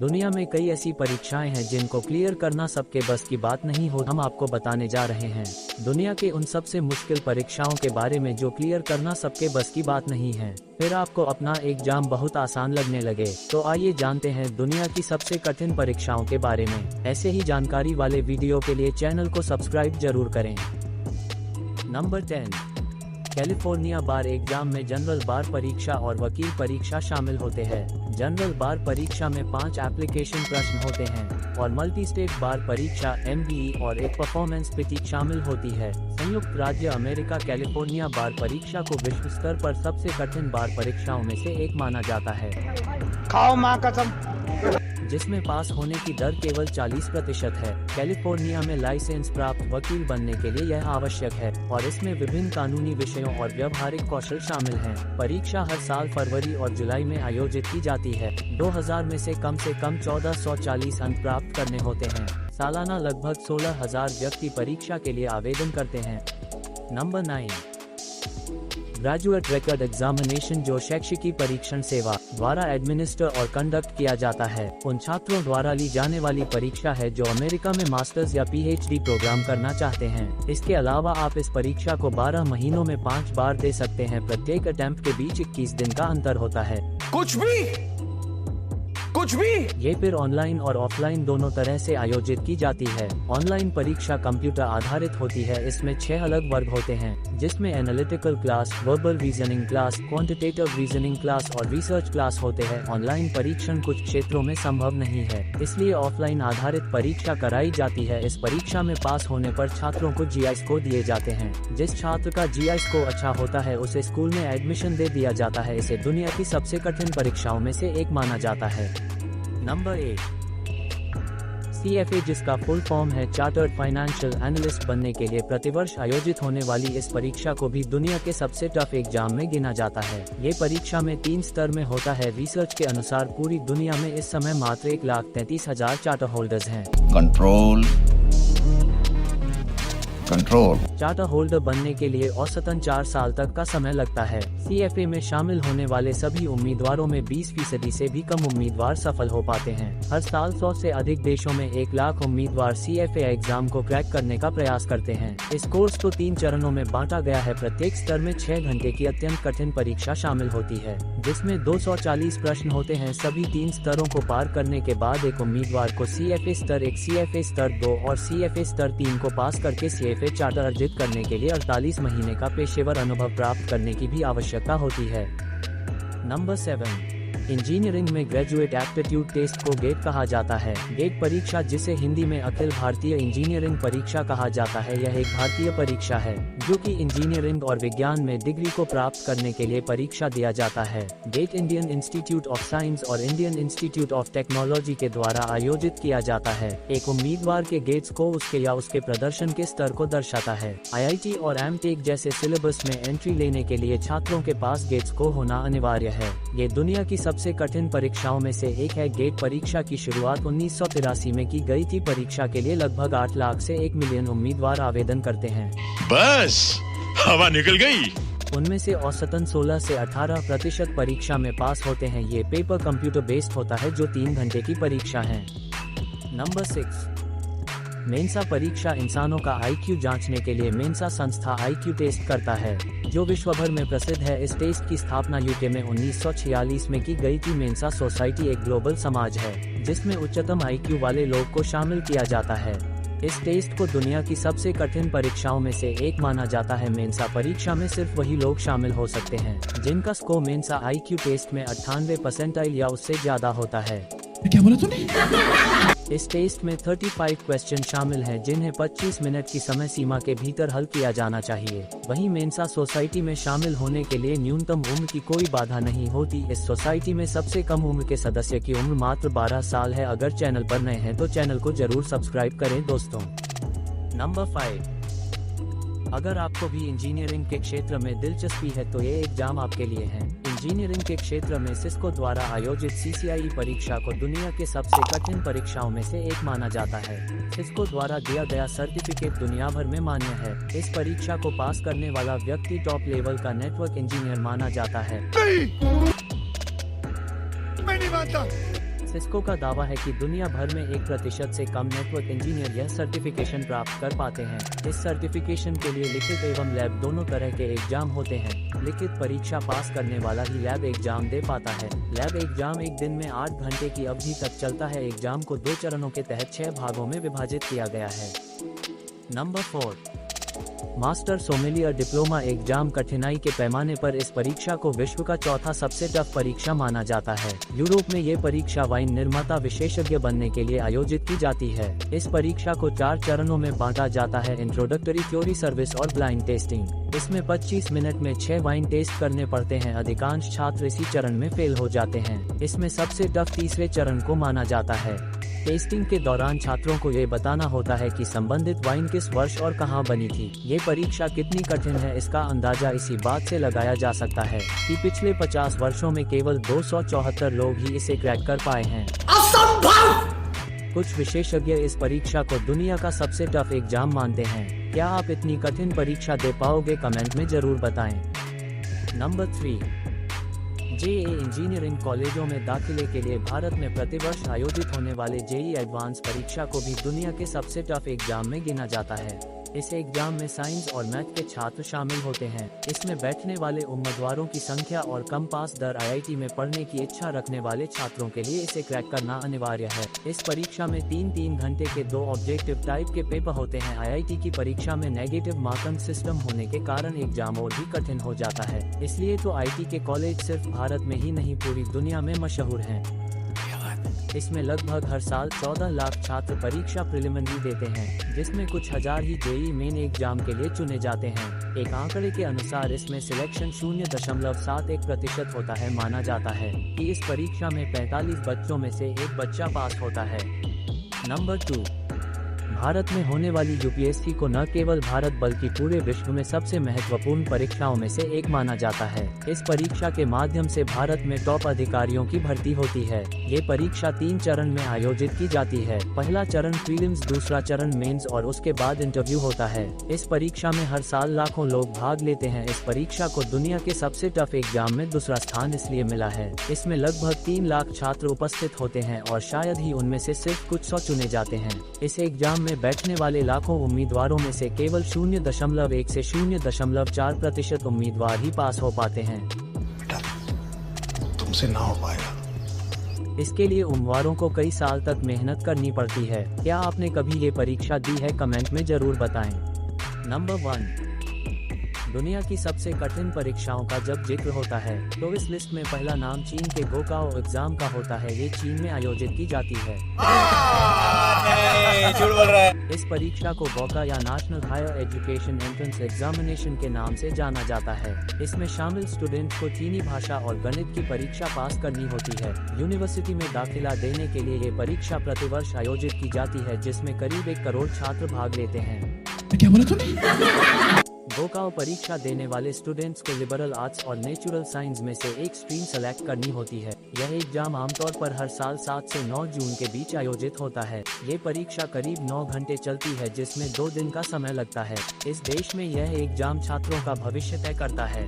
दुनिया में कई ऐसी परीक्षाएं हैं जिनको क्लियर करना सबके बस की बात नहीं हो। हम आपको बताने जा रहे हैं दुनिया के उन सबसे मुश्किल परीक्षाओं के बारे में जो क्लियर करना सबके बस की बात नहीं है। फिर आपको अपना एग्जाम बहुत आसान लगने लगे। तो आइए जानते हैं दुनिया की सबसे कठिन परीक्षाओं के बारे में। ऐसे ही जानकारी वाले वीडियो के लिए चैनल को सब्सक्राइब जरूर करें। नंबर 10, कैलिफोर्निया बार एग्जाम में जनरल बार परीक्षा और वकील परीक्षा शामिल होते हैं। जनरल बार परीक्षा में 5 एप्लीकेशन प्रश्न होते हैं और मल्टी स्टेट बार परीक्षा MBE और एक परफॉर्मेंस पीटी शामिल होती है। संयुक्त राज्य अमेरिका कैलिफोर्निया बार परीक्षा को विश्व स्तर पर सबसे कठिन बार परीक्षाओं में से एक माना जाता है। खाओ माँ कसम। जिसमें पास होने की दर केवल 40% है। कैलिफोर्निया में लाइसेंस प्राप्त वकील बनने के लिए यह आवश्यक है और इसमें विभिन्न कानूनी विषयों और व्यावहारिक कौशल शामिल हैं। परीक्षा हर साल फरवरी और जुलाई में आयोजित की जाती है। 2000 में से कम 1440 अंक प्राप्त करने होते हैं। सालाना लगभग 16,000 व्यक्ति परीक्षा के लिए आवेदन करते हैं। नंबर 9, ग्रेजुएट रिकॉर्ड एग्जामिनेशन, जो शैक्षिकी परीक्षण सेवा द्वारा एडमिनिस्टर और कंडक्ट किया जाता है। उन छात्रों द्वारा ली जाने वाली परीक्षा है जो अमेरिका में मास्टर्स या PhD प्रोग्राम करना चाहते हैं। इसके अलावा आप इस परीक्षा को 12 महीनों में 5 बार दे सकते हैं। प्रत्येक अटेम्प्ट के बीच 21 दिन का अंतर होता है। कुछ भी ये फिर ऑनलाइन और ऑफलाइन दोनों तरह से आयोजित की जाती है। ऑनलाइन परीक्षा कंप्यूटर आधारित होती है। इसमें 6 अलग वर्ग होते हैं, जिसमें analytical class, verbal reasoning class, quantitative reasoning class और रिसर्च क्लास होते हैं। ऑनलाइन परीक्षण कुछ क्षेत्रों में संभव नहीं है, इसलिए ऑफलाइन आधारित परीक्षा कराई जाती है। इस परीक्षा में पास होने पर छात्रों को GI स्कोर दिए जाते हैं। जिस छात्र का GI स्कोर अच्छा होता है उसे स्कूल में एडमिशन दे दिया जाता है। इसे दुनिया की सबसे कठिन परीक्षाओं में से एक माना जाता है। नंबर 8, CFA, जिसका फुल फॉर्म है चार्टर्ड फाइनेंशियल एनालिस्ट बनने के लिए प्रतिवर्ष आयोजित होने वाली इस परीक्षा को भी दुनिया के सबसे टफ एग्जाम में गिना जाता है। ये परीक्षा में 3 स्तर में होता है। रिसर्च के अनुसार पूरी दुनिया में इस समय मात्र 1,33,000 चार्टर होल्डर्स हैं। कंट्रोल चार्टर होल्डर बनने के लिए औसतन 4 साल तक का समय लगता है। CFA में शामिल होने वाले सभी उम्मीदवारों में 20% से भी कम उम्मीदवार सफल हो पाते हैं। हर साल 100 से अधिक देशों में 1 लाख उम्मीदवार CFA एग्जाम को क्रैक करने का प्रयास करते हैं। इस कोर्स को 3 चरणों में बांटा गया है। प्रत्येक स्तर में 6 घंटे की अत्यंत कठिन परीक्षा शामिल होती है, जिसमें 240 प्रश्न होते हैं। सभी 3 स्तरों को पार करने के बाद एक उम्मीदवार को CFA स्तर 1, CFA स्तर 2 और CFA स्तर 3 को पास करके CFA चार्टर अर्जित करने के लिए 48 महीने का पेशेवर अनुभव प्राप्त करने की भी आवश्यकता होती है। नंबर 7, इंजीनियरिंग में ग्रेजुएट एप्टीट्यूड टेस्ट को गेट कहा जाता है। गेट परीक्षा, जिसे हिंदी में अखिल भारतीय इंजीनियरिंग परीक्षा कहा जाता है, यह एक भारतीय परीक्षा है जो कि इंजीनियरिंग और विज्ञान में डिग्री को प्राप्त करने के लिए परीक्षा दिया जाता है। GATE Indian Institute of Science और इंडियन इंस्टीट्यूट ऑफ टेक्नोलॉजी के द्वारा आयोजित किया जाता है। एक उम्मीदवार के गेट्स को उसके या उसके प्रदर्शन के स्तर को दर्शाता है। IIT और MTech जैसे सिलेबस में एंट्री लेने के लिए छात्रों के पास गेट्स को होना अनिवार्य है। ये दुनिया की सबसे कठिन परीक्षाओं में से एक है। गेट परीक्षा की शुरुआत 1983 में की गई थी। परीक्षा के लिए लगभग 8 लाख से 1 मिलियन उम्मीदवार आवेदन करते हैं। बस हवा निकल गई। उनमें से औसतन 16 से 18% परीक्षा में पास होते हैं। ये पेपर कंप्यूटर बेस्ड होता है, जो 3 घंटे की परीक्षा है। नंबर 6, मेंसा परीक्षा, इंसानों का IQ जांचने के लिए मेंसा संस्था IQ टेस्ट करता है, जो विश्व भर में प्रसिद्ध है। इस टेस्ट की स्थापना UK में 1946 में की गई थी। मेंसा सोसाइटी एक ग्लोबल समाज है जिसमें उच्चतम IQ वाले लोग को शामिल किया जाता है। इस टेस्ट को दुनिया की सबसे कठिन परीक्षाओं में से एक माना जाता है। मेंसा परीक्षा में सिर्फ वही लोग शामिल हो सकते हैं जिनका स्कोर मेंसा IQ टेस्ट में 98% या उससे ज्यादा होता है। क्या बोला तूने? इस टेस्ट में 35 क्वेश्चन शामिल हैं, जिन्हें 25 मिनट की समय सीमा के भीतर हल किया जाना चाहिए। वहीं मेंसा सोसाइटी में शामिल होने के लिए न्यूनतम उम्र की कोई बाधा नहीं होती। इस सोसाइटी में सबसे कम उम्र के सदस्य की उम्र मात्र 12 साल है। अगर चैनल पर नए हैं तो चैनल को जरूर सब्सक्राइब करें दोस्तों। नंबर 5, अगर आपको भी इंजीनियरिंग के क्षेत्र में दिलचस्पी है तो ये एग्जाम आपके लिए है। इंजीनियरिंग के क्षेत्र में सिस्को द्वारा आयोजित CCIE परीक्षा को दुनिया के सबसे कठिन परीक्षाओं में से एक माना जाता है। सिस्को द्वारा दिया गया सर्टिफिकेट दुनिया भर में मान्य है। इस परीक्षा को पास करने वाला व्यक्ति टॉप लेवल का नेटवर्क इंजीनियर माना जाता है। मैं नहीं मानता। सिस्को का दावा है कि दुनिया भर में 1% से कम नेटवर्क इंजीनियर यह सर्टिफिकेशन प्राप्त कर पाते हैं। इस सर्टिफिकेशन के लिए लिखित एवं लैब दोनों तरह के एग्जाम होते हैं। लिखित परीक्षा पास करने वाला ही लैब एग्जाम दे पाता है। लैब एग्जाम एक दिन में 8 घंटे की अवधि तक चलता है। एग्जाम को 2 चरणों के तहत 6 भागों में विभाजित किया गया है। Number 4, master sommelier diploma exam. कठिनाई के पैमाने पर इस परीक्षा को विश्व का चौथा सबसे टफ परीक्षा माना जाता है। यूरोप में ये परीक्षा वाइन निर्माता विशेषज्ञ बनने के लिए आयोजित की जाती है। इस परीक्षा को 4 चरणों में बांटा जाता है: इंट्रोडक्टरी, थ्योरी, सर्विस और ब्लाइंड टेस्टिंग। इसमें 25 मिनट में 6 वाइन टेस्ट करने पड़ते हैं। अधिकांश छात्र इसी चरण में फेल हो जाते हैं। इसमें सबसे टफ तीसरे चरण को माना जाता है। टेस्टिंग के दौरान छात्रों को ये बताना होता है कि संबंधित वाइन किस वर्ष और कहां बनी थी। ये परीक्षा कितनी कठिन है इसका अंदाजा इसी बात से लगाया जा सकता है कि पिछले 50 वर्षों में केवल 274 लोग ही इसे क्रैक कर पाए हैं। असंभव! कुछ विशेषज्ञ इस परीक्षा को दुनिया का सबसे टफ एग्जाम मानते हैं। क्या आप इतनी कठिन परीक्षा दे पाओगे? कमेंट में जरूर बताएं। नंबर 3, जेईई इंजीनियरिंग कॉलेजों में दाखिले के लिए भारत में प्रतिवर्ष आयोजित होने वाले जेईई एडवांस परीक्षा को भी दुनिया के सबसे टफ एग्जाम में गिना जाता है। इस एग्जाम में साइंस और मैथ के छात्र शामिल होते हैं। इसमें बैठने वाले उम्मीदवारों की संख्या और कम पास दर आईआईटी में पढ़ने की इच्छा रखने वाले छात्रों के लिए इसे क्रैक करना अनिवार्य है। इस परीक्षा में 3-3 घंटे के 2 ऑब्जेक्टिव टाइप के पेपर होते हैं। आईआईटी की परीक्षा में नेगेटिव मार्किंग सिस्टम होने के कारण एग्जाम और भी कठिन हो जाता है। इसलिए तो आईटी के कॉलेज सिर्फ भारत में ही नहीं पूरी दुनिया में मशहूर हैं। इसमें लगभग हर साल 14 लाख छात्र परीक्षा प्रिलिमिनरी देते हैं, जिसमें कुछ हजार ही जेईई मेन एग्जाम के लिए चुने जाते हैं। एक आंकड़े के अनुसार इसमें सिलेक्शन 0.71% होता है। माना जाता है कि इस परीक्षा में 45 बच्चों में से 1 बच्चा पास होता है। नंबर 2, भारत में होने वाली यूपीएससी को न केवल भारत बल्कि पूरे विश्व में सबसे महत्वपूर्ण परीक्षाओं में से एक माना जाता है। इस परीक्षा के माध्यम से भारत में टॉप अधिकारियों की भर्ती होती है। ये परीक्षा 3 चरण में आयोजित की जाती है। पहला चरण प्रीलिम्स, दूसरा चरण मेंस और उसके बाद इंटरव्यू होता है। इस परीक्षा में हर साल लाखों लोग भाग लेते हैं। इस परीक्षा को दुनिया के सबसे टफ एग्जाम में दूसरा स्थान इसलिए मिला है। इसमें लगभग 3 लाख छात्र उपस्थित होते हैं और शायद ही उनमें से सिर्फ कुछ 100 चुने जाते हैं। इस एग्जाम में बैठने वाले लाखों उम्मीदवारों में से केवल 0.1 से 0.4% उम्मीदवार ही पास हो पाते हैं। तुमसे ना हो पाएगा। इसके लिए उम्मीदवारों को कई साल तक मेहनत करनी पड़ती है। क्या आपने कभी ये परीक्षा दी है? कमेंट में जरूर बताएं। नंबर 1, दुनिया की सबसे कठिन परीक्षाओं का जब जिक्र होता है तो इस लिस्ट में पहला नाम चीन के गोकाओ एग्जाम का होता है। ये चीन में आयोजित की जाती है। झूठ बोल रहा है। इस परीक्षा को गोका या National Higher Education Entrance Examination के नाम से जाना जाता है। इसमें शामिल स्टूडेंट्स को चीनी भाषा और गणित की परीक्षा पास करनी होती है। यूनिवर्सिटी में दाखिला देने के लिए ये परीक्षा प्रतिवर्ष आयोजित की जाती है, जिसमें करीब 1 करोड़ छात्र भाग लेते हैं। क्या बोला तूने? गोकाओ परीक्षा देने वाले स्टूडेंट्स को लिबरल आर्ट्स और नेचुरल साइंस में से एक स्ट्रीम सेलेक्ट करनी होती है। यह एग्जाम आमतौर पर हर साल 7 से 9 जून के बीच आयोजित होता है। ये परीक्षा करीब 9 घंटे चलती है, जिसमें 2 दिन का समय लगता है। इस देश में यह एग्जाम छात्रों का भविष्य तय करता है।